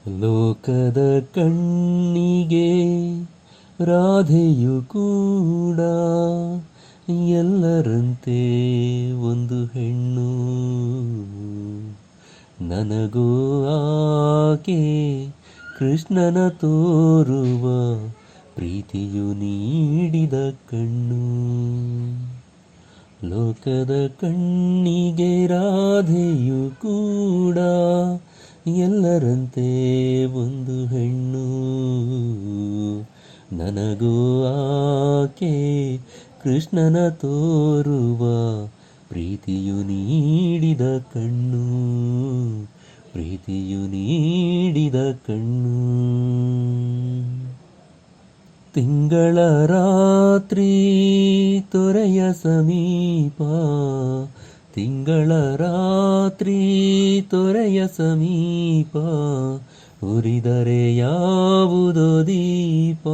ಲೋಕದ ಕಣ್ಣಿಗೆ ರಾಧೆಯು ಕೂಡ ಎಲ್ಲರಂತೆ ಒಂದು ಹೆಣ್ಣು. ನನಗೂ ಆಕೆ ಕೃಷ್ಣನ ತೋರುವ ಪ್ರೀತಿಯು ನೀಡಿದ ಕಣ್ಣು. ಲೋಕದ ಕಣ್ಣಿಗೆ ರಾಧೆಯು ಕೂಡ ಎಲ್ಲರಂತೆ ಒಂದು ಹೆಣ್ಣು. ನನಗೂ ಆಕೆ ಕೃಷ್ಣನ ತೋರುವ ಪ್ರೀತಿಯು ನೀಡಿದ ಕಣ್ಣು. ಪ್ರೀತಿಯು ನೀಡಿದ ಕಣ್ಣು. ತಿಂಗಳ ರಾತ್ರಿ ತೊರೆಯ ಸಮೀಪ, ತಿಂಗಳ ರಾತ್ರಿ ತೊರೆಯ ಸಮೀಪ, ಉರಿದರೆ ಯಾವುದೋ ದೀಪ.